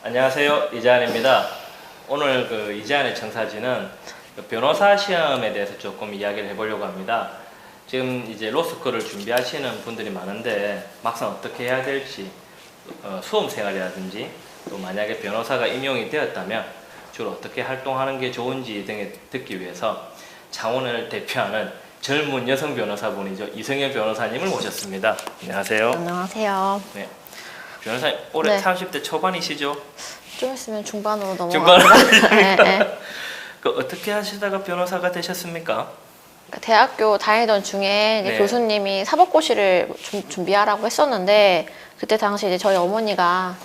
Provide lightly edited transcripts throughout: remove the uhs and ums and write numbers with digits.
안녕하세요. 이재한입니다. 오늘 이재한의 청사진은 변호사 시험에 대해서 조금 이야기를 해보려고 합니다. 지금 이제 로스쿨을 준비하시는 분들이 많은데 막상 어떻게 해야 될지, 수험 생활이라든지 또 만약에 변호사가 임용이 되었다면 주로 어떻게 활동하는 게 좋은지 등을 듣기 위해서 창원을 대표하는 젊은 여성 변호사분이죠. 이성현 변호사님을 모셨습니다. 안녕하세요. 안녕하세요. 네. 변호사님 올해 네. 30대 초반이시죠? 좀 있으면 중반으로 중반으로 넘어갑니다. 네, 네. 어떻게 하시다가 변호사가 되셨습니까? 대학교 다니던 중에 이제 네. 교수님이 사법고시를 준비하라고 했었는데 그때 당시 이제 저희 어머니가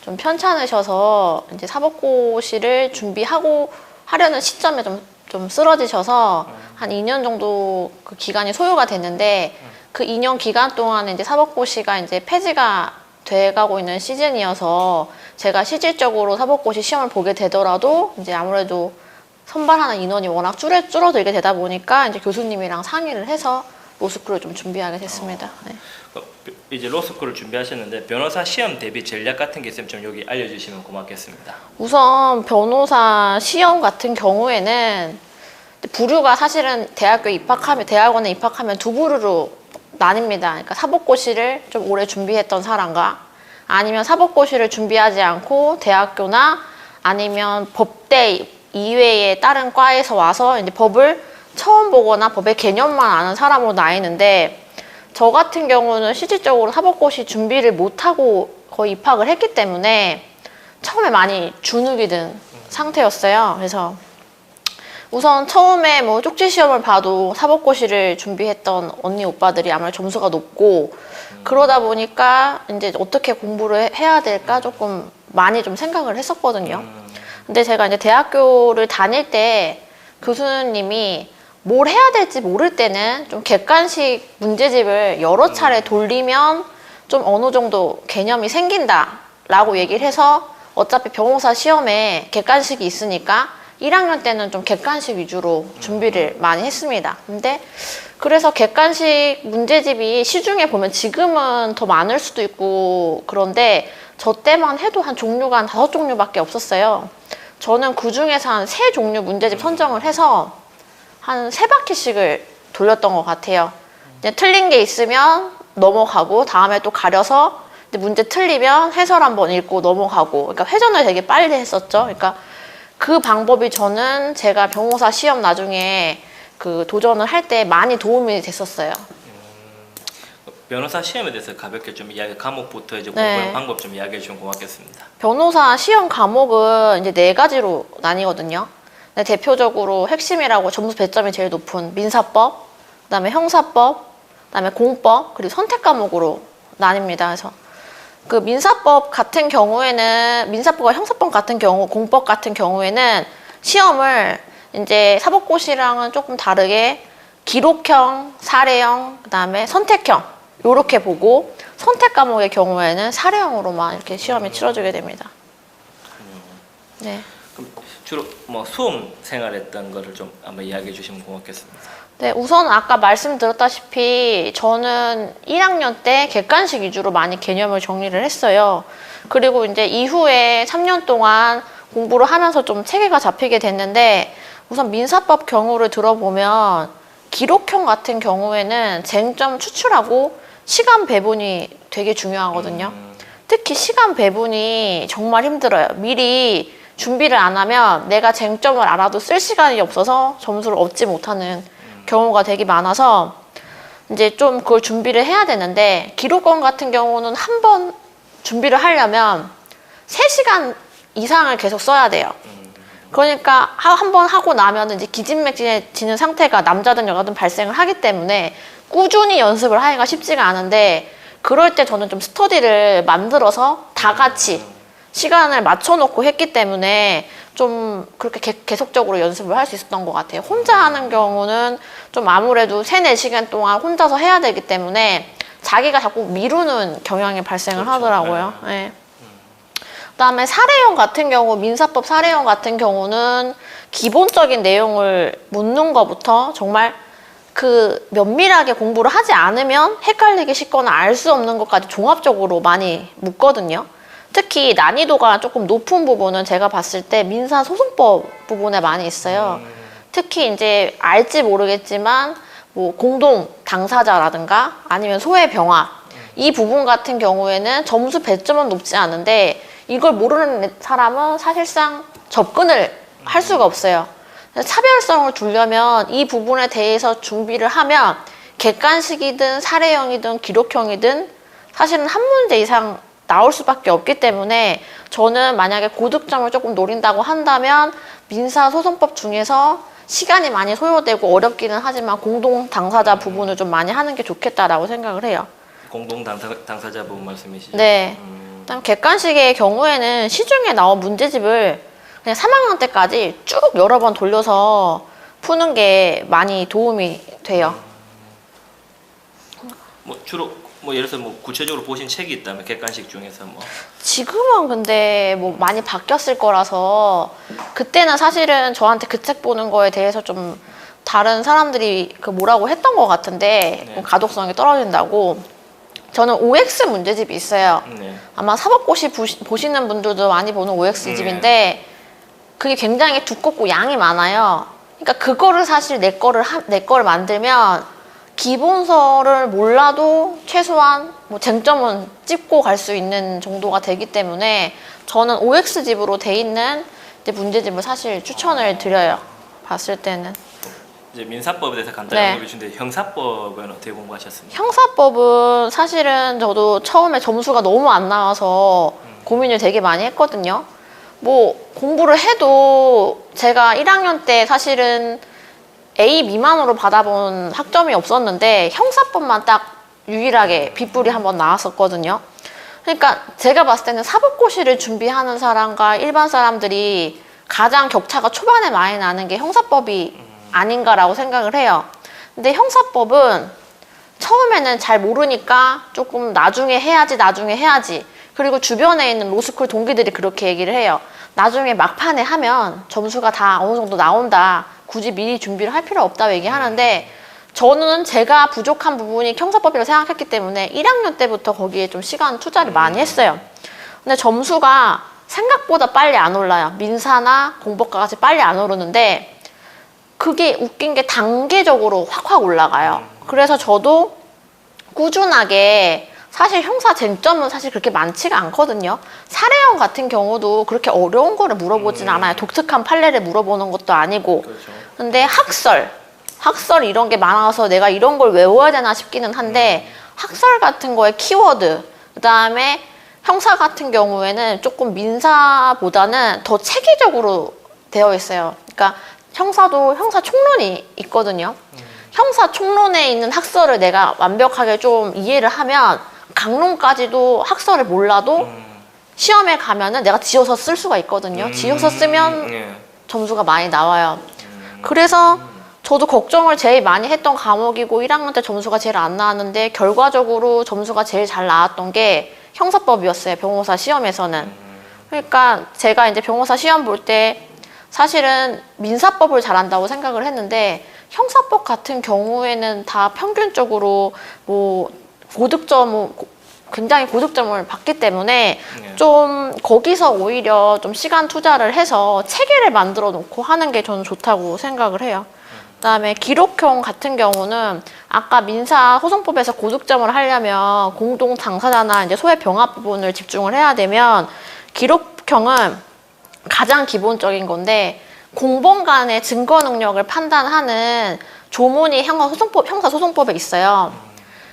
좀 편찮으셔서 이제 사법고시를 준비하고 하려는 시점에 좀 쓰러지셔서 한 2년 정도 그 기간이 소요가 됐는데 그 2년 기간 동안에 이제 사법고시가 이제 폐지가 돼가고 있는 시즌이어서 제가 실질적으로 사법고시 시험을 보게 되더라도 이제 아무래도 선발하는 인원이 워낙 줄어들게 되다 보니까 이제 교수님이랑 상의를 해서 로스쿨을 좀 준비하게 됐습니다. 네. 이제 로스쿨을 준비하셨는데 변호사 시험 대비 전략 같은 게 있으면 좀 여기 알려주시면 고맙겠습니다. 우선 변호사 시험 같은 경우에는 부류가 사실은 대학원에 입학하면 두 부류로 나뉩니다. 그러니까 사법고시를 좀 오래 준비했던 사람과 아니면 사법고시를 준비하지 않고 대학교나 아니면 법대 이외의 다른 과에서 와서 이제 법을 처음 보거나 법의 개념만 아는 사람으로 나뉘는데 저 같은 경우는 실질적으로 사법고시 준비를 못하고 거의 입학을 했기 때문에 처음에 많이 주눅이 든 상태였어요. 그래서 우선 처음에 뭐 쪽지 시험을 봐도 사법고시를 준비했던 언니 오빠들이 아무래도 점수가 높고 그러다 보니까 이제 어떻게 공부를 해야 될까 조금 많이 좀 생각을 했었거든요. 근데 제가 이제 대학교를 다닐 때 교수님이 뭘 해야 될지 모를 때는 좀 객관식 문제집을 여러 차례 돌리면 좀 어느 정도 개념이 생긴다라고 얘기를 해서 어차피 변호사 시험에 객관식이 있으니까 1학년 때는 좀 객관식 위주로 준비를 많이 했습니다. 근데 그래서 객관식 문제집이 시중에 보면 지금은 더 많을 수도 있고 그런데 저 때만 해도 한 종류가 한 5종류밖에 없었어요. 저는 그 중에서 한 3종류 문제집 선정을 해서 한 3바퀴씩을 돌렸던 것 같아요. 이제 틀린 게 있으면 넘어가고 다음에 또 가려서 문제 틀리면 해설 한번 읽고 넘어가고 그러니까 회전을 되게 빨리 했었죠. 그러니까 그 방법이 저는 제가 변호사 시험 나중에 그 도전을 할 때 많이 도움이 됐었어요. 변호사 시험에 대해서 가볍게 좀 과목부터 이제 네. 공부하는 방법 좀 이야기해 주시면 고맙겠습니다. 변호사 시험 과목은 이제 4가지로 나뉘거든요. 근데 대표적으로 핵심이라고 점수 배점이 제일 높은 민사법, 그다음에 형사법, 그다음에 공법, 그리고 선택 과목으로 나뉩니다. 그래서 그 민사법 같은 경우에는 민사법과 형사법 같은 경우, 공법 같은 경우에는 시험을 이제 사법고시랑은 조금 다르게 기록형, 사례형, 그다음에 선택형 요렇게 보고 선택 과목의 경우에는 사례형으로만 이렇게 시험이 치러지게 됩니다. 네. 그럼 주로 뭐 수험 생활했던 거를 좀 한번 이야기해 주시면 고맙겠습니다. 네, 우선 아까 말씀드렸다시피 저는 1학년 때 객관식 위주로 많이 개념을 정리를 했어요. 그리고 이제 이후에 3년 동안 공부를 하면서 좀 체계가 잡히게 됐는데 우선 민사법 경우를 들어보면 기록형 같은 경우에는 쟁점 추출하고 시간 배분이 되게 중요하거든요. 특히 시간 배분이 정말 힘들어요. 미리 준비를 안 하면 내가 쟁점을 알아도 쓸 시간이 없어서 점수를 얻지 못하는 경우가 되게 많아서 이제 좀 그걸 준비를 해야 되는데 기록권 같은 경우는 한 번 준비를 하려면 3시간 이상을 계속 써야 돼요. 그러니까 한 번 하고 나면 이제 기진맥진해지는 상태가 남자든 여자든 발생을 하기 때문에 꾸준히 연습을 하기가 쉽지가 않은데 그럴 때 저는 좀 스터디를 만들어서 다 같이 시간을 맞춰놓고 했기 때문에 좀 그렇게 계속적으로 연습을 할 수 있었던 것 같아요. 혼자 하는 경우는 좀 아무래도 3-4시간 동안 혼자서 해야 되기 때문에 자기가 자꾸 미루는 경향이 발생을 하더라고요. 네. 그다음에 사례형 같은 경우, 민사법 사례형 같은 경우는 기본적인 내용을 묻는 것부터 정말 그 면밀하게 공부를 하지 않으면 헷갈리기 쉽거나 알 수 없는 것까지 종합적으로 많이 묻거든요. 특히 난이도가 조금 높은 부분은 제가 봤을 때 민사소송법 부분에 많이 있어요. 특히 이제 알지 모르겠지만 뭐 공동 당사자라든가 아니면 소외병합 이 부분 같은 경우에는 점수 배점은 높지 않은데 이걸 모르는 사람은 사실상 접근을 할 수가 없어요. 차별성을 두려면 이 부분에 대해서 준비를 하면 객관식이든 사례형이든 기록형이든 사실은 한 문제 이상 나올 수밖에 없기 때문에 저는 만약에 고득점을 조금 노린다고 한다면 민사소송법 중에서 시간이 많이 소요되고 어렵기는 하지만 공동 당사자 부분을 좀 많이 하는 게 좋겠다라고 생각을 해요. 공동 당사자 부분 말씀이시죠? 네. 그다음 객관식의 경우에는 시중에 나온 문제집을 그냥 3학년 때까지 쭉 여러 번 돌려서 푸는 게 많이 도움이 돼요. 뭐 주로 뭐 예를 들어서 뭐 구체적으로 보신 책이 있다면 객관식 중에서 뭐 지금은 근데 뭐 많이 바뀌었을 거라서 그때는 사실은 저한테 그 책 보는 거에 대해서 좀 다른 사람들이 그 뭐라고 했던 것 같은데 네. 뭐 가독성이 떨어진다고. 저는 OX 문제집이 있어요. 네. 아마 사법고시 보시는 분들도 많이 보는 OX 집인데 그게 굉장히 두껍고 양이 많아요. 그러니까 그거를 사실 내 거를 만들면 기본서를 몰라도 최소한 뭐 쟁점은 찝고 갈 수 있는 정도가 되기 때문에 저는 OX 집으로 돼 있는 이제 문제집을 사실 추천을 드려요. 봤을 때는. 이제 민사법에 대해서 간단히 네. 언급해 주신데 형사법은 어떻게 공부하셨습니까? 형사법은 사실은 저도 처음에 점수가 너무 안 나와서 고민을 되게 많이 했거든요. 뭐 공부를 해도 제가 1학년 때 사실은 A 미만으로 받아본 학점이 없었는데 형사법만 딱 유일하게 빗불이 한번 나왔었거든요. 그러니까 제가 봤을 때는 사법고시를 준비하는 사람과 일반 사람들이 가장 격차가 초반에 많이 나는 게 형사법이 아닌가라고 생각을 해요. 근데 형사법은 처음에는 잘 모르니까 조금 나중에 해야지. 그리고 주변에 있는 로스쿨 동기들이 그렇게 얘기를 해요. 나중에 막판에 하면 점수가 다 어느 정도 나온다. 굳이 미리 준비를 할 필요 없다고 얘기하는데 저는 제가 부족한 부분이 형사법이라고 생각했기 때문에 1학년 때부터 거기에 좀 시간 투자를 많이 했어요. 근데 점수가 생각보다 빨리 안 올라요. 민사나 공법과 같이 빨리 안 오르는데 그게 웃긴 게 단계적으로 확 올라가요. 그래서 저도 꾸준하게 사실 형사 쟁점은 사실 그렇게 많지가 않거든요. 사례형 같은 경우도 그렇게 어려운 거를 물어보진 않아요. 독특한 판례를 물어보는 것도 아니고. 그렇죠. 근데 학설 이런 게 많아서 내가 이런 걸 외워야 되나 싶기는 한데 학설 같은 거에 키워드, 그다음에 형사 같은 경우에는 조금 민사보다는 더 체계적으로 되어 있어요. 그러니까 형사도 형사 총론이 있거든요. 형사 총론에 있는 학설을 내가 완벽하게 좀 이해를 하면 강론까지도 학설을 몰라도 시험에 가면은 내가 지어서 쓸 수가 있거든요. 지어서 쓰면 예. 점수가 많이 나와요. 그래서 저도 걱정을 제일 많이 했던 과목이고 1학년 때 점수가 제일 안 나왔는데 결과적으로 점수가 제일 잘 나왔던 게 형사법이었어요. 변호사 시험에서는. 그러니까 제가 이제 변호사 시험 볼 때 사실은 민사법을 잘한다고 생각을 했는데 형사법 같은 경우에는 다 평균적으로 뭐 굉장히 고득점을 받기 때문에 네. 좀 거기서 오히려 좀 시간 투자를 해서 체계를 만들어 놓고 하는 게 저는 좋다고 생각을 해요. 그다음에 기록형 같은 경우는 아까 민사소송법에서 고득점을 하려면 공동 당사자나 이제 소외 병합 부분을 집중을 해야 되면 기록형은 가장 기본적인 건데 공범 간의 증거 능력을 판단하는 조문이 형사소송법에 있어요.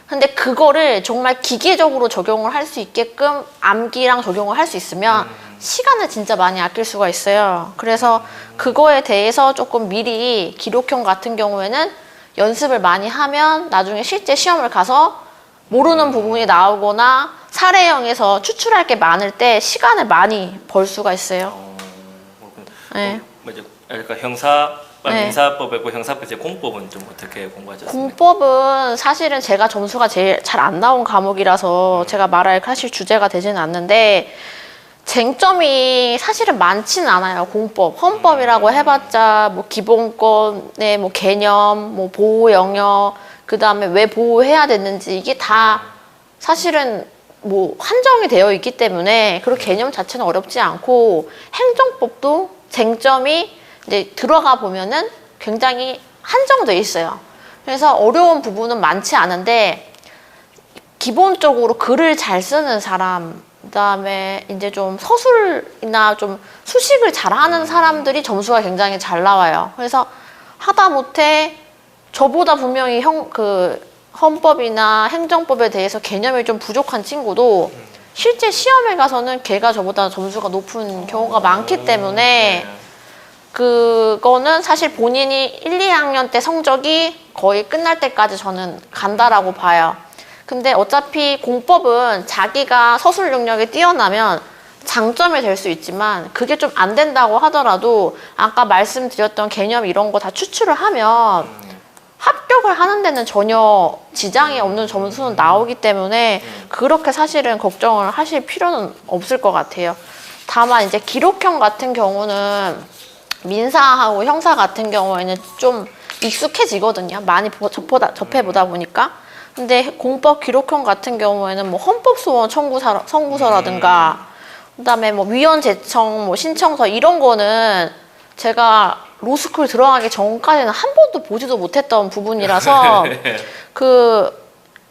근데 그거를 정말 기계적으로 적용을 할 수 있게끔 암기랑 적용을 할 수 있으면 시간을 진짜 많이 아낄 수가 있어요. 그래서 그거에 대해서 조금 미리 기록형 같은 경우에는 연습을 많이 하면 나중에 실제 시험을 가서 모르는 부분이 나오거나 사례형에서 추출할 게 많을 때 시간을 많이 벌 수가 있어요. 그렇군요. 네. 뭐죠? 그러니까 형사 네. 민사법이고 형사법 이제 공법은 좀 어떻게 공부하셨습니까? 공법은 사실은 제가 점수가 제일 잘 안 나온 과목이라서 제가 말할 사실 주제가 되지는 않는데 쟁점이 사실은 많지는 않아요. 공법, 헌법이라고 해봤자 뭐 기본권의 뭐 개념, 뭐 보호 영역, 그 다음에 왜 보호해야 됐는지 이게 다 사실은 뭐 한정이 되어 있기 때문에 그리고 개념 자체는 어렵지 않고 행정법도 쟁점이 이제 들어가 보면은 굉장히 한정돼 있어요. 그래서 어려운 부분은 많지 않은데 기본적으로 글을 잘 쓰는 사람, 그다음에 이제 좀 서술이나 좀 수식을 잘하는 사람들이 점수가 굉장히 잘 나와요. 그래서 하다못해 저보다 분명히 헌법이나 행정법에 대해서 개념이 좀 부족한 친구도 실제 시험에 가서는 걔가 저보다 점수가 높은 경우가 많기 때문에 그거는 사실 본인이 1, 2학년 때 성적이 거의 끝날 때까지 저는 간다라고 봐요. 근데 어차피 공법은 자기가 서술 능력이 뛰어나면 장점이 될 수 있지만 그게 좀 안 된다고 하더라도 아까 말씀드렸던 개념 이런 거 다 추출을 하면 합격을 하는 데는 전혀 지장이 없는 점수는 나오기 때문에 그렇게 사실은 걱정을 하실 필요는 없을 것 같아요. 다만 이제 기록형 같은 경우는 민사하고 형사 같은 경우에는 좀 익숙해지거든요. 많이 접해보다 보니까. 근데 공법 기록형 같은 경우에는 뭐 헌법소원 청구서라든가 그다음에 뭐 위원 제청 뭐 신청서 이런 거는 제가 로스쿨 들어가기 전까지는 한 번도 보지도 못했던 부분이라서 그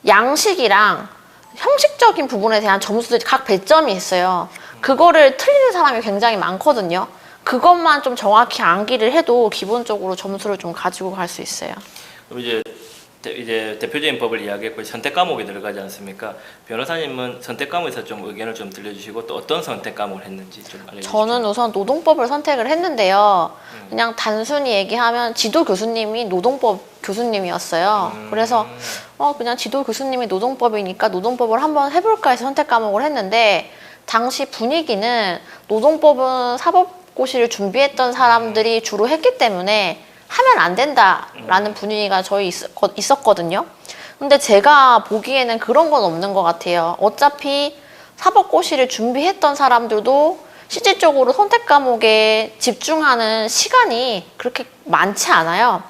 양식이랑 형식적인 부분에 대한 점수들이 각 배점이 있어요. 그거를 틀리는 사람이 굉장히 많거든요. 그것만 좀 정확히 암기를 해도 기본적으로 점수를 좀 가지고 갈 수 있어요. 그럼 이제 대표적인 법을 이야기했고 선택 과목이 들어가지 않습니까? 변호사님은 선택 과목에서 좀 의견을 좀 들려주시고 또 어떤 선택 과목을 했는지 좀 알려주시죠. 저는 우선 노동법을 선택을 했는데요. 그냥 단순히 얘기하면 지도 교수님이 노동법 교수님이었어요. 그래서 그냥 지도 교수님이 노동법이니까 노동법을 한번 해볼까 해서 선택 과목을 했는데 당시 분위기는 노동법은 사법고시를 준비했던 사람들이 주로 했기 때문에 하면 안 된다라는 분위기가 있었거든요. 근데 제가 보기에는 그런 건 없는 것 같아요. 어차피 사법고시를 준비했던 사람들도 실질적으로 선택 과목에 집중하는 시간이 그렇게 많지 않아요.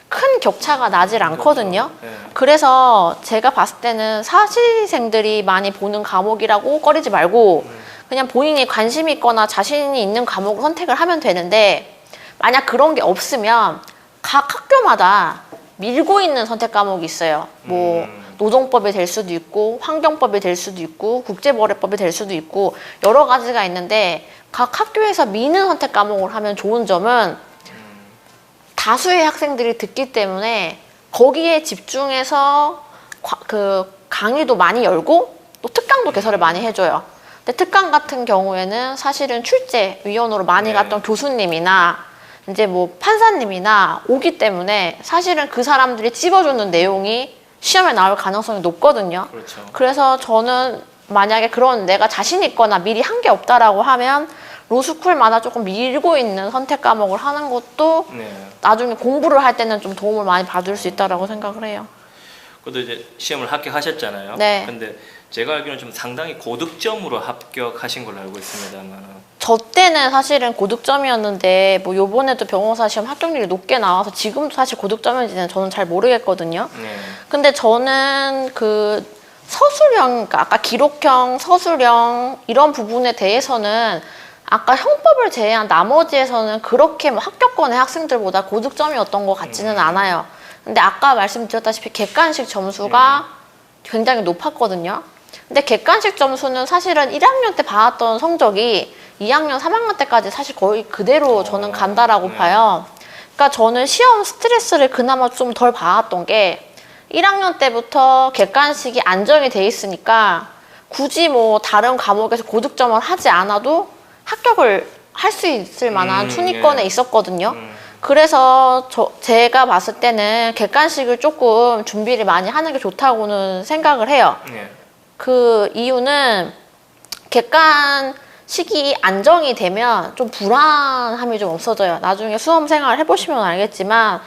큰 격차가 나질 않거든요. 그래서 제가 봤을 때는 사시생들이 많이 보는 과목이라고 꺼리지 말고 그냥 본인이 관심 있거나 자신이 있는 과목을 선택을 하면 되는데 만약 그런 게 없으면 각 학교마다 밀고 있는 선택 과목이 있어요. 뭐 노동법이 될 수도 있고 환경법이 될 수도 있고 국제거래법이 될 수도 있고 여러 가지가 있는데 각 학교에서 미는 선택 과목을 하면 좋은 점은 다수의 학생들이 듣기 때문에 거기에 집중해서 강의도 많이 열고 또 특강도 개설을 많이 해줘요. 근데 특강 같은 경우에는 사실은 출제위원으로 많이 갔던 교수님이나 이제 뭐 판사님이나 오기 때문에 사실은 그 사람들이 찝어주는 내용이 시험에 나올 가능성이 높거든요. 그렇죠. 그래서 저는 만약에 그런 내가 자신 있거나 미리 한 게 없다라고 하면 로스쿨마다 조금 밀고 있는 선택 과목을 하는 것도 나중에 공부를 할 때는 좀 도움을 많이 받을 수 있다라고 생각을 해요. 그래도 이제 시험을 합격하셨잖아요. 네. 근데 제가 알기로는 좀 상당히 고득점으로 합격하신 걸로 알고 있습니다만. 저 때는 사실은 고득점이었는데 뭐 요번에도 변호사 시험 합격률이 높게 나와서 지금도 사실 고득점인지는 저는 잘 모르겠거든요. 근데 저는 그 서술형, 그러니까 아까 기록형, 서술형 이런 부분에 대해서는 아까 형법을 제외한 나머지에서는 그렇게 뭐 합격권의 학생들보다 고득점이었던 것 같지는 않아요. 근데 아까 말씀드렸다시피 객관식 점수가 굉장히 높았거든요. 근데 객관식 점수는 사실은 1학년 때 받았던 성적이 2학년, 3학년 때까지 사실 거의 그대로 저는 간다라고 봐요. 그러니까 저는 시험 스트레스를 그나마 좀 덜 받았던 게 1학년 때부터 객관식이 안정이 돼 있으니까 굳이 뭐 다른 과목에서 고득점을 하지 않아도 합격을 할 수 있을 만한 순위권에 있었거든요. 그래서 제가 봤을 때는 객관식을 조금 준비를 많이 하는 게 좋다고는 생각을 해요. 그 이유는 객관식이 안정이 되면 좀 불안함이 좀 없어져요. 나중에 수험 생활 해보시면 알겠지만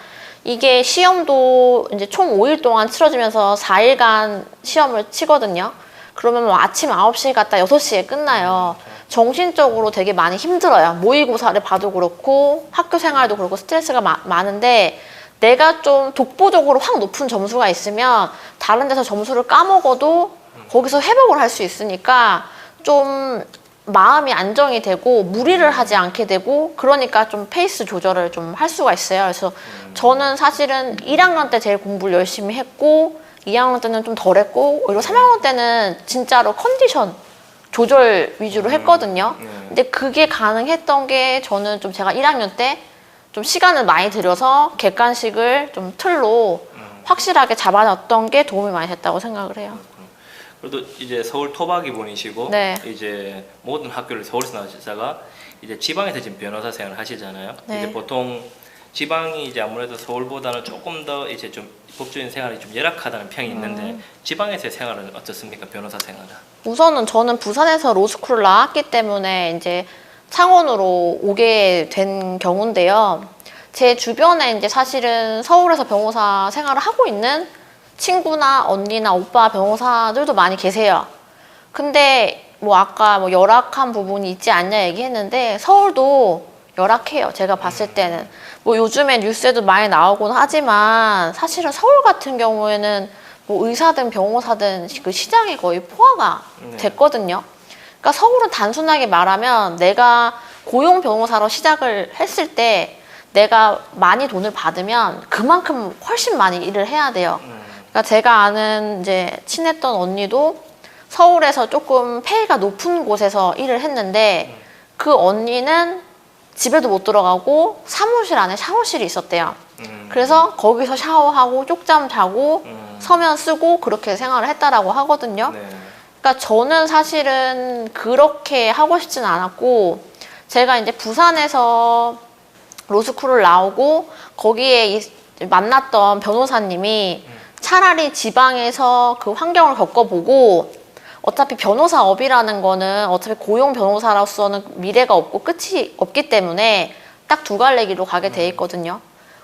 이게 시험도 이제 총 5일 동안 치러지면서 4일간 시험을 치거든요. 그러면 뭐 아침 9시에 갔다 6시에 끝나요. 정신적으로 되게 많이 힘들어요. 모의고사를 봐도 그렇고 학교 생활도 그렇고 스트레스가 많은데 내가 좀 독보적으로 확 높은 점수가 있으면 다른 데서 점수를 까먹어도 거기서 회복을 할 수 있으니까 좀 마음이 안정이 되고 무리를 하지 않게 되고 그러니까 좀 페이스 조절을 좀 할 수가 있어요. 그래서 저는 사실은 1학년 때 제일 공부를 열심히 했고 2학년 때는 좀 덜 했고 그리고 3학년 때는 진짜로 컨디션 조절 위주로 했거든요. 근데 그게 가능했던 게 저는 좀 제가 1학년 때 좀 시간을 많이 들여서 객관식을 좀 틀로 확실하게 잡아놨던 게 도움이 많이 됐다고 생각을 해요. 그래도 이제 서울 토박이 분이시고 네. 이제 모든 학교를 서울에서 나오시다가 이제 지방에서 지금 변호사 생활을 하시잖아요. 네. 이제 보통 지방이 이제 아무래도 서울보다는 조금 더 이제 좀 법조인 생활이 좀 열악하다는 평이 있는데 지방에서의 생활은 어떻습니까? 변호사 생활은? 우선은 저는 부산에서 로스쿨을 나왔기 때문에 이제 창원으로 오게 된 경우인데요. 제 주변에 이제 사실은 서울에서 변호사 생활을 하고 있는 친구나 언니나 오빠 변호사들도 많이 계세요. 근데 뭐 아까 뭐 열악한 부분이 있지 않냐 얘기했는데 서울도 열악해요. 제가 봤을 때는. 뭐 요즘에 뉴스에도 많이 나오곤 하지만 사실은 서울 같은 경우에는 뭐 의사든 변호사든 그 시장이 거의 포화가 됐거든요. 그러니까 서울은 단순하게 말하면 내가 고용 변호사로 시작을 했을 때 내가 많이 돈을 받으면 그만큼 훨씬 많이 일을 해야 돼요. 그러니까 제가 아는 이제 친했던 언니도 서울에서 조금 페이가 높은 곳에서 일을 했는데 그 언니는 집에도 못 들어가고 사무실 안에 샤워실이 있었대요. 그래서 거기서 샤워하고 쪽잠 자고 서면 쓰고 그렇게 생활을 했다라고 하거든요. 네. 그러니까 저는 사실은 그렇게 하고 싶진 않았고 제가 이제 부산에서 로스쿨을 나오고 거기에 만났던 변호사님이 차라리 지방에서 그 환경을 겪어보고 어차피 변호사업이라는 거는 어차피 고용 변호사로서는 미래가 없고 끝이 없기 때문에 딱 두 갈래 길로 가게 돼 있거든요.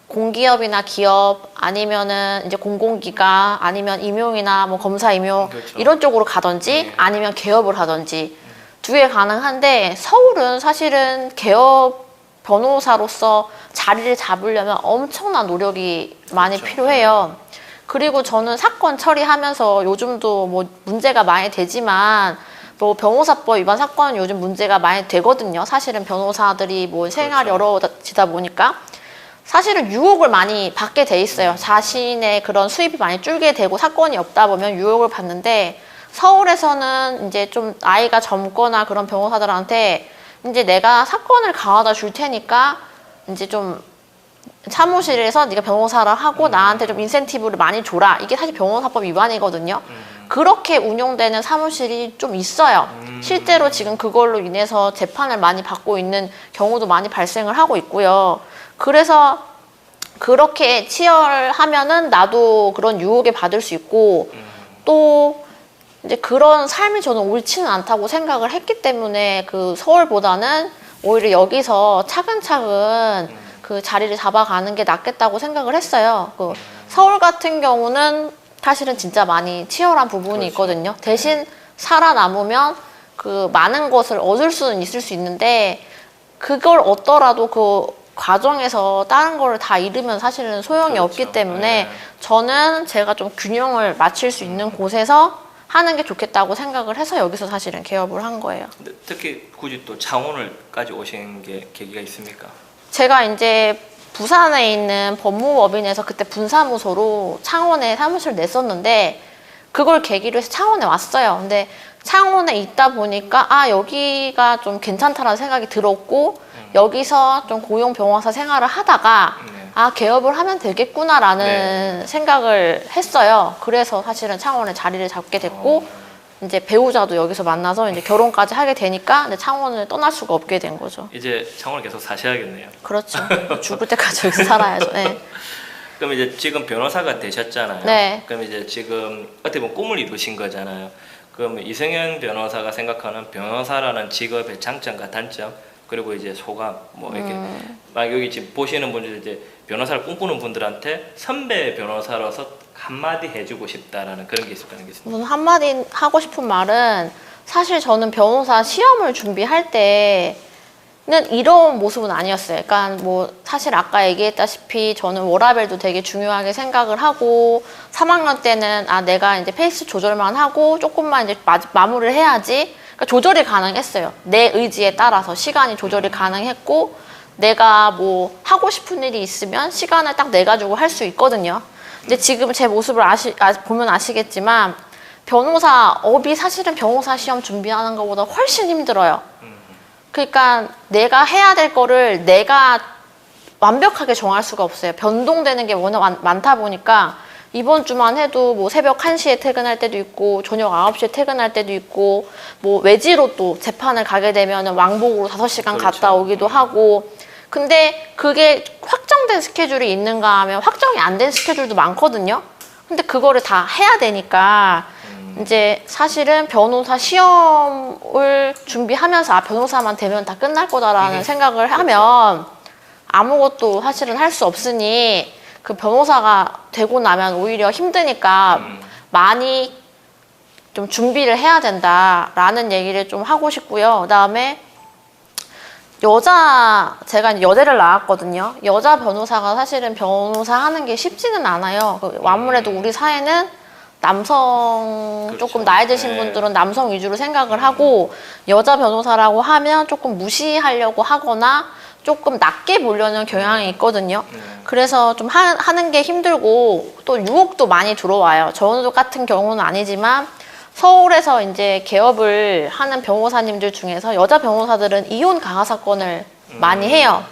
공기업이나 기업 아니면은 이제 공공기관 아니면 임용이나 뭐 검사 임용 그렇죠. 이런 쪽으로 가든지 아니면 개업을 하든지 두 개 가능한데 서울은 사실은 개업 변호사로서 자리를 잡으려면 엄청난 노력이 많이 그렇죠. 필요해요. 그리고 저는 사건 처리하면서 요즘도 뭐 문제가 많이 되지만 뭐 변호사법 위반 사건은 요즘 문제가 많이 되거든요. 사실은 변호사들이 뭐 생활이 그렇죠. 어려워지다 보니까 사실은 유혹을 많이 받게 돼 있어요. 자신의 그런 수입이 많이 줄게 되고 사건이 없다 보면 유혹을 받는데 서울에서는 이제 좀 나이가 젊거나 그런 변호사들한테 이제 내가 사건을 가져다 줄 테니까 이제 좀 사무실에서 네가 변호사를 하고 나한테 좀 인센티브를 많이 줘라. 이게 사실 변호사법 위반이거든요. 그렇게 운영되는 사무실이 좀 있어요. 실제로 지금 그걸로 인해서 재판을 많이 받고 있는 경우도 많이 발생을 하고 있고요. 그래서 그렇게 치열하면은 나도 그런 유혹에 받을 수 있고 또 이제 그런 삶이 저는 옳지는 않다고 생각을 했기 때문에 그 서울보다는 오히려 여기서 차근차근 그 자리를 잡아가는 게 낫겠다고 생각을 했어요. 그 서울 같은 경우는 사실은 진짜 많이 치열한 부분이 그렇죠. 있거든요. 대신 살아남으면 그 많은 것을 얻을 수는 있을 수 있는데 그걸 얻더라도 그 과정에서 다른 거를 다 잃으면 사실은 소용이 그렇죠. 없기 때문에 네. 저는 제가 좀 균형을 맞출 수 있는 곳에서 하는 게 좋겠다고 생각을 해서 여기서 사실은 개업을 한 거예요. 근데 특히 굳이 또 창원을까지 오신 게 계기가 있습니까? 제가 이제 부산에 있는 법무법인에서 그때 분사무소로 창원에 사무실을 냈었는데 그걸 계기로 해서 창원에 왔어요. 근데 창원에 있다 보니까 아 여기가 좀 괜찮다라는 생각이 들었고 여기서 좀 고용 변호사 생활을 하다가 아 개업을 하면 되겠구나라는 생각을 했어요. 그래서 사실은 창원에 자리를 잡게 됐고 이제 배우자도 여기서 만나서 이제 결혼까지 하게 되니까 이제 창원을 떠날 수가 없게 된 거죠. 이제 창원을 계속 사셔야겠네요. 그렇죠. 죽을 때까지 여기서 살아야죠. 네. 그럼 이제 지금 변호사가 되셨잖아요. 네. 그럼 이제 지금 어떻게 보면 꿈을 이루신 거잖아요. 그럼 이승현 변호사가 생각하는 변호사라는 직업의 장점과 단점 그리고 이제 소감 뭐 이렇게 막 여기 지금 보시는 분들 이제 변호사를 꿈꾸는 분들한테 선배 변호사로서 한마디 해주고 싶다라는 그런 게 있을까요? 우선 한마디 하고 싶은 말은 사실 저는 변호사 시험을 준비할 때 이런 모습은 아니었어요. 그러니까 뭐 사실 아까 얘기했다시피 저는 워라밸도 되게 중요하게 생각을 하고 3학년 때는 내가 이제 페이스 조절만 하고 조금만 이제 마무리를 해야지. 그러니까 조절이 가능했어요. 내 의지에 따라서 시간이 조절이 가능했고 내가 뭐 하고 싶은 일이 있으면 시간을 딱 내 가지고 할 수 있거든요. 근데 지금 제 모습을 보면 아시겠지만 변호사업이 사실은 변호사 시험 준비하는 것보다 훨씬 힘들어요. 그러니까 내가 해야 될 거를 내가 완벽하게 정할 수가 없어요. 변동되는 게 워낙 많다 보니까 이번 주만 해도 뭐 새벽 1시에 퇴근할 때도 있고 저녁 9시에 퇴근할 때도 있고 뭐 외지로 또 재판을 가게 되면 왕복으로 5시간 갔다 오기도 하고 근데 그게 확정된 스케줄이 있는가 하면 확정이 안 된 스케줄도 많거든요. 근데 그거를 다 해야 되니까 이제 사실은 변호사 시험을 준비하면서 변호사만 되면 다 끝날 거다라는 생각을 하면 아무것도 사실은 할 수 없으니 그 변호사가 되고 나면 오히려 힘드니까 많이 좀 준비를 해야 된다라는 얘기를 좀 하고 싶고요. 그다음에 제가 이제 여대를 나왔거든요. 여자 변호사가 사실은 변호사 하는 게 쉽지는 않아요. 아무래도 우리 사회는 남성 그렇죠. 조금 나이 드신 분들은 남성 위주로 생각을 하고 여자 변호사라고 하면 조금 무시하려고 하거나 조금 낮게 보려는 경향이 있거든요. 그래서 좀 하는 게 힘들고 또 유혹도 많이 들어와요. 저 같은 경우는 아니지만 서울에서 이제 개업을 하는 변호사님들 중에서 여자 변호사들은 이혼 가하 사건을 많이 해요.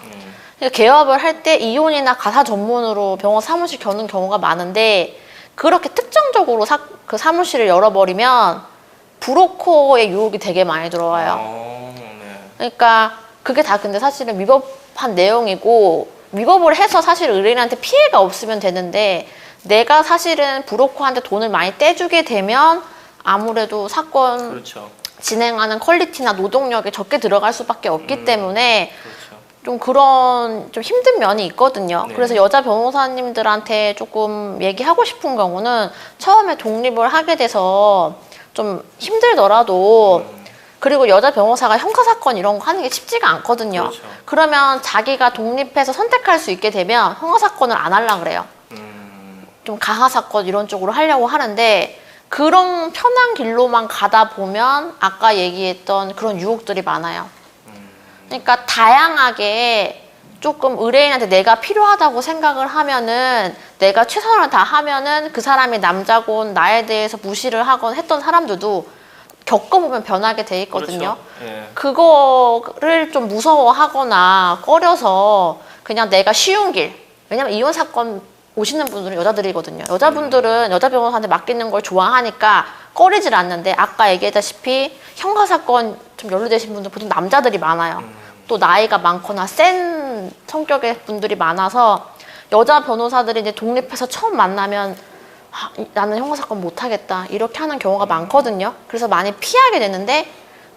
그러니까 개업을 할 때 이혼이나 가사 전문으로 변호사 사무실 겨는 경우가 많은데 그렇게 특정적으로 그 사무실을 열어버리면 브로커의 유혹이 되게 많이 들어와요. 그러니까 그게 다 근데 사실은 위법한 내용이고 위법을 해서 사실 의뢰인한테 피해가 없으면 되는데 내가 사실은 브로커한테 돈을 많이 떼주게 되면 아무래도 사건 그렇죠. 진행하는 퀄리티나 노동력이 적게 들어갈 수밖에 없기 때문에 그렇죠. 좀 그런 좀 힘든 면이 있거든요. 네. 그래서 여자 변호사님들한테 조금 얘기하고 싶은 경우는 처음에 독립을 하게 돼서 좀 힘들더라도 그리고 여자 변호사가 형사사건 이런 거 하는 게 쉽지가 않거든요. 그렇죠. 그러면 자기가 독립해서 선택할 수 있게 되면 형사사건을 안 하려고 그래요. 좀 가하사건 이런 쪽으로 하려고 하는데 그런 편한 길로만 가다 보면 아까 얘기했던 그런 유혹들이 많아요. 그러니까 다양하게 조금 의뢰인한테 내가 필요하다고 생각을 하면은 내가 최선을 다하면은 그 사람이 남자건 나에 대해서 무시를 하건 했던 사람들도 겪어보면 변하게 돼 있거든요. 그렇죠. 예. 그거를 좀 무서워하거나 꺼려서 그냥 내가 쉬운 길. 왜냐면 이혼 사건 오시는 분들은 여자들이거든요. 여자분들은 여자 변호사한테 맡기는 걸 좋아하니까 꺼리질 않는데 아까 얘기했다시피 형사사건 좀 연루되신 분들 보통 남자들이 많아요. 또 나이가 많거나 센 성격의 분들이 많아서 여자 변호사들이 이제 독립해서 처음 만나면 나는 형사사건 못하겠다 이렇게 하는 경우가 많거든요. 그래서 많이 피하게 되는데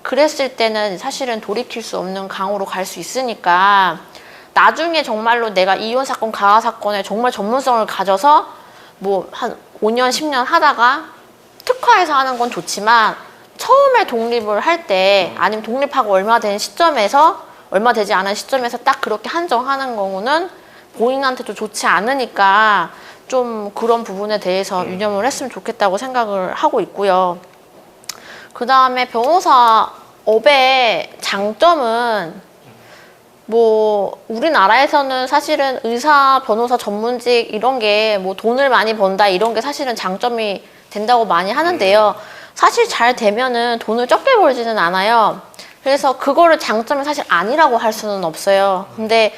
그랬을 때는 사실은 돌이킬 수 없는 강으로 갈 수 있으니까 나중에 정말로 내가 이혼 사건, 가하 사건에 정말 전문성을 가져서 뭐 한 5년, 10년 하다가 특화해서 하는 건 좋지만 처음에 독립을 할 때 아니면 독립하고 얼마 되지 않은 시점에서 딱 그렇게 한정하는 경우는 본인한테도 좋지 않으니까 좀 그런 부분에 대해서 유념을 했으면 좋겠다고 생각을 하고 있고요. 그 다음에 변호사업의 장점은 뭐 우리나라에서는 사실은 의사, 변호사 전문직 이런 게 뭐 돈을 많이 번다 이런 게 사실은 장점이 된다고 많이 하는데요. 사실 잘 되면은 돈을 적게 벌지는 않아요. 그래서 그거를 장점이 사실 아니라고 할 수는 없어요. 근데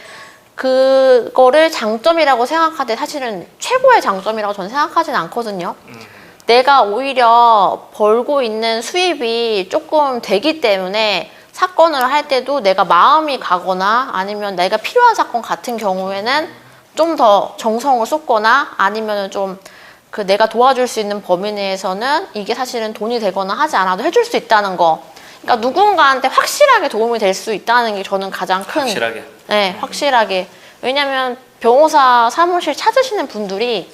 그거를 장점이라고 생각하되 사실은 최고의 장점이라고 저는 생각하진 않거든요. 내가 오히려 벌고 있는 수입이 조금 되기 때문에 사건을 할 때도 내가 마음이 가거나 아니면 내가 필요한 사건 같은 경우에는 좀 더 정성을 쏟거나 아니면은 좀 그 내가 도와줄 수 있는 범위 내에서는 이게 사실은 돈이 되거나 하지 않아도 해줄 수 있다는 거. 그러니까 누군가한테 확실하게 도움이 될 수 있다는 게 저는 가장 큰. 확실하게. 네, 확실하게. 왜냐면 변호사 사무실 찾으시는 분들이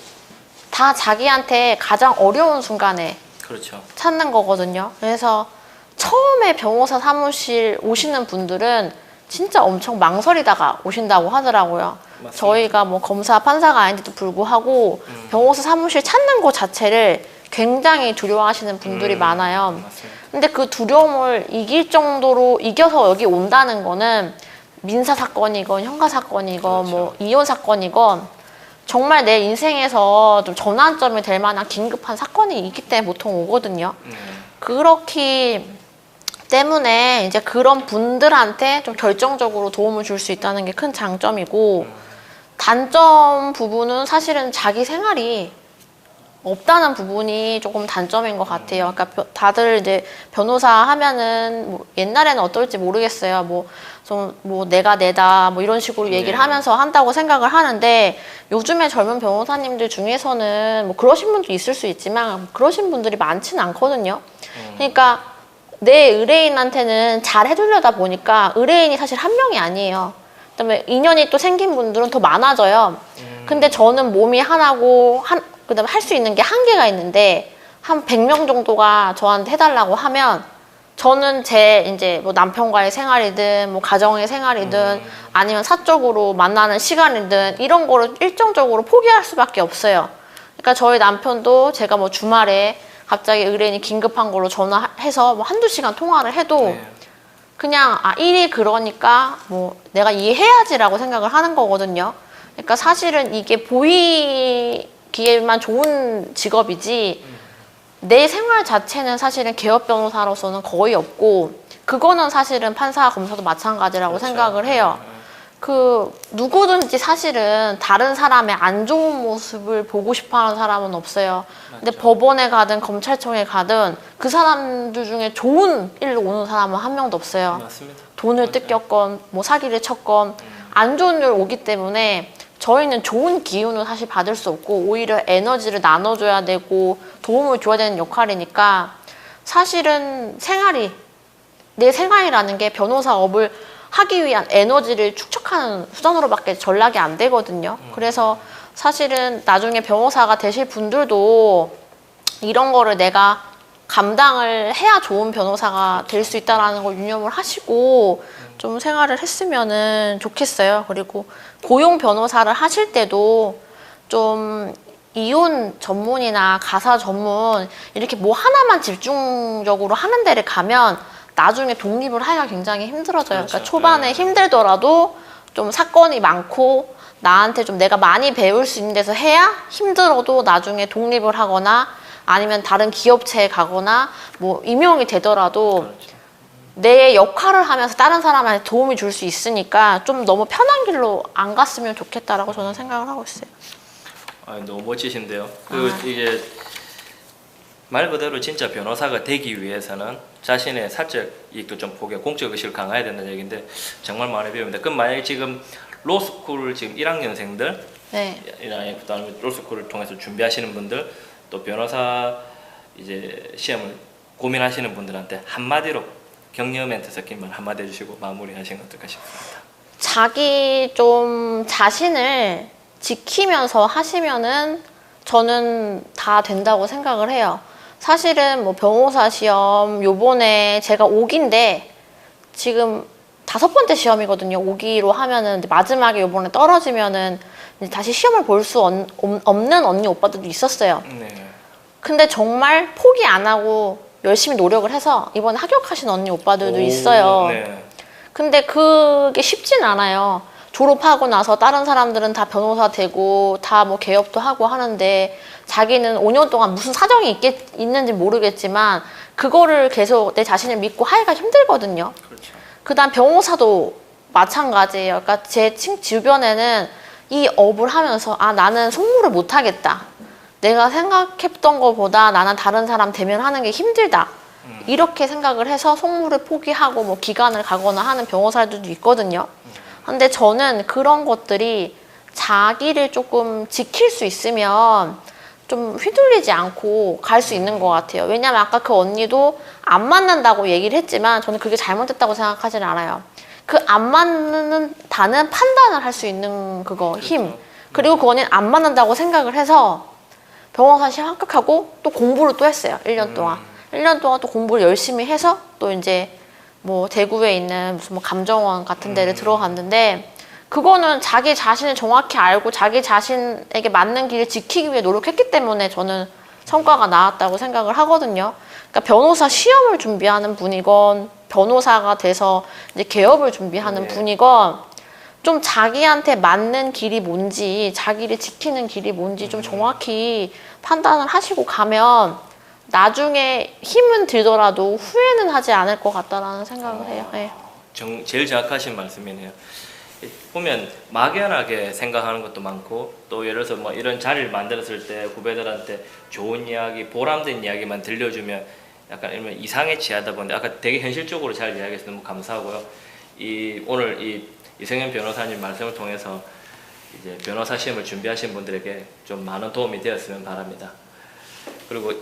다 자기한테 가장 어려운 순간에 그렇죠. 찾는 거거든요. 그래서 처음에 변호사 사무실 오시는 분들은 진짜 엄청 망설이다가 오신다고 하더라고요. 맞습니다. 저희가 뭐 검사, 판사가 아닌데도 불구하고 변호사 사무실 찾는 것 자체를 굉장히 두려워하시는 분들이 많아요. 맞습니다. 근데 그 두려움을 이길 정도로 이겨서 여기 온다는 거는 민사 사건이건 형사 사건이건 그렇죠. 뭐 이혼 사건이건 정말 내 인생에서 좀 전환점이 될 만한 긴급한 사건이 있기 때문에 보통 오거든요. 그렇기 때문에 이제 그런 분들한테 좀 결정적으로 도움을 줄 수 있다는 게 큰 장점이고, 단점 부분은 사실은 자기 생활이 없다는 부분이 조금 단점인 것 같아요. 그러니까 다들 이제 변호사 하면은 뭐 옛날에는 어떨지 모르겠어요. 뭐 좀 뭐 내가 내다 뭐 이런 식으로 얘기를 하면서 한다고 생각을 하는데, 요즘에 젊은 변호사님들 중에서는 뭐 그러신 분도 있을 수 있지만 그러신 분들이 많지는 않거든요. 그러니까 내 의뢰인한테는 잘 해주려다 보니까 의뢰인이 사실 한 명이 아니에요. 그다음에 인연이 또 생긴 분들은 더 많아져요. 근데 저는 몸이 하나고 그다음에 할 수 있는 게 한계가 있는데, 한 100명 정도가 저한테 해달라고 하면 저는 제 이제 뭐 남편과의 생활이든 뭐 가정의 생활이든 아니면 사적으로 만나는 시간이든 이런 거를 일정적으로 포기할 수밖에 없어요. 그러니까 저희 남편도 제가 뭐 주말에 갑자기 의뢰인이 긴급한 걸로 전화해서 뭐 한두 시간 통화를 해도 그냥 일이 그러니까 뭐 내가 이해해야지라고 생각을 하는 거거든요. 그러니까 사실은 이게 보이기에만 좋은 직업이지 내 생활 자체는 사실은 개업 변호사로서는 거의 없고, 그거는 사실은 판사, 검사도 마찬가지라고 그렇죠. 생각을 해요. 그 누구든지 사실은 다른 사람의 안 좋은 모습을 보고 싶어하는 사람은 없어요. 근데 법원에 가든 검찰청에 가든 그 사람들 중에 좋은 일로 오는 사람은 한 명도 없어요. 맞습니다. 돈을 뜯겼건 뭐 사기를 쳤건 안 좋은 일 오기 때문에 저희는 좋은 기운을 사실 받을 수 없고 오히려 에너지를 나눠줘야 되고 도움을 줘야 되는 역할이니까, 사실은 내 생활이라는 게 변호사업을 하기 위한 에너지를 축적하는 수단으로밖에 전락이 안 되거든요. 그래서 사실은 나중에 변호사가 되실 분들도 이런 거를 내가 감당을 해야 좋은 변호사가 될 수 있다는 걸 유념을 하시고 좀 생활을 했으면 좋겠어요. 그리고 고용 변호사를 하실 때도 좀 이혼 전문이나 가사 전문 이렇게 뭐 하나만 집중적으로 하는 데를 가면 나중에 독립을 하기가 굉장히 힘들어져요. 그렇죠. 그러니까 초반에 힘들더라도 좀 사건이 많고 나한테 좀 내가 많이 배울 수 있는 데서 해야, 힘들어도 나중에 독립을 하거나 아니면 다른 기업체에 가거나 뭐 임용이 되더라도 내 역할을 하면서 다른 사람한테 도움이 줄 수 있으니까 좀 너무 편한 길로 안 갔으면 좋겠다라고 저는 생각을 하고 있어요. 너무 멋지신데요. 이게 말 그대로 진짜 변호사가 되기 위해서는 자신의 사적 이익도 좀 보게 공적 의식을 강화해야 된다는 얘기인데 정말 많이 배웁니다. 그럼 만약에 지금 로스쿨 지금 1학년생들, 네. 그다음에 로스쿨을 통해서 준비하시는 분들, 또 변호사 이제 시험을 고민하시는 분들한테 한마디로 격려 멘트 섞인 말 한마디 해주시고 마무리하시면 어떨까 싶습니다. 자기 좀 자신을 지키면서 하시면은 저는 다 된다고 생각을 해요. 사실은 뭐 변호사 시험 요번에 제가 5기인데 지금 5번째 시험이거든요. 5기로 하면은 마지막에 요번에 떨어지면은 이제 다시 시험을 볼 수 없는 언니 오빠들도 있었어요. 네. 근데 정말 포기 안 하고 열심히 노력을 해서 이번에 합격하신 언니 오빠들도 있어요. 네. 근데 그게 쉽진 않아요. 졸업하고 나서 다른 사람들은 다 변호사 되고 다 뭐 개업도 하고 하는데 자기는 5년 동안 무슨 사정이 있는지 모르겠지만 그거를 계속 내 자신을 믿고 하기가 힘들거든요. 그렇죠. 그다음 변호사도 마찬가지예요. 그러니까 제 주변에는 이 업을 하면서 나는 송무를 못 하겠다. 내가 생각했던 것보다 나는 다른 사람 대면하는 게 힘들다. 이렇게 생각을 해서 송무를 포기하고 뭐 기간을 가거나 하는 변호사들도 있거든요. 근데 저는 그런 것들이 자기를 조금 지킬 수 있으면 좀 휘둘리지 않고 갈 수 있는 것 같아요. 왜냐면 아까 그 언니도 안 맞는다고 얘기를 했지만 저는 그게 잘못됐다고 생각하지는 않아요. 그 안 맞는다는 판단을 할 수 있는 그거 힘. 그리고 그 언니는 안 맞는다고 생각을 해서 변호사 시험 합격하고 또 공부를 또 했어요. 1년 동안. 1년 동안 또 공부를 열심히 해서 또 이제 뭐 대구에 있는 무슨 뭐 감정원 같은 데를 들어갔는데 그거는 자기 자신을 정확히 알고 자기 자신에게 맞는 길을 지키기 위해 노력했기 때문에 저는 성과가 나왔다고 생각을 하거든요. 그러니까 변호사 시험을 준비하는 분이건 변호사가 돼서 이제 개업을 준비하는 네. 분이건 좀 자기한테 맞는 길이 뭔지 자기를 지키는 길이 뭔지 좀 정확히 판단을 하시고 가면 나중에 힘은 들더라도 후회는 하지 않을 것 같다라는 생각을 해요. 네. 제일 정확하신 말씀이네요. 보면 막연하게 생각하는 것도 많고 또 예를 들어서 뭐 이런 자리를 만들었을 때 후배들한테 좋은 이야기, 보람된 이야기만 들려주면 약간 이러면 이상에 취하다 보는데 아까 되게 현실적으로 잘 이야기해서 너무 감사하고요. 오늘 이승현 변호사님 말씀을 통해서 이제 변호사 시험을 준비하신 분들에게 좀 많은 도움이 되었으면 바랍니다. 그리고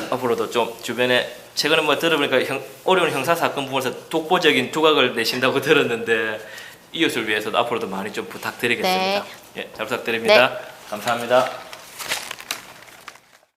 앞으로도 좀 주변에 최근에 뭐 들어보니까 어려운 형사 사건 부분에서 독보적인 두각을 내신다고 들었는데 이웃을 위해서도 앞으로도 많이 좀 부탁드리겠습니다. 네. 예, 잘 부탁드립니다. 네. 감사합니다.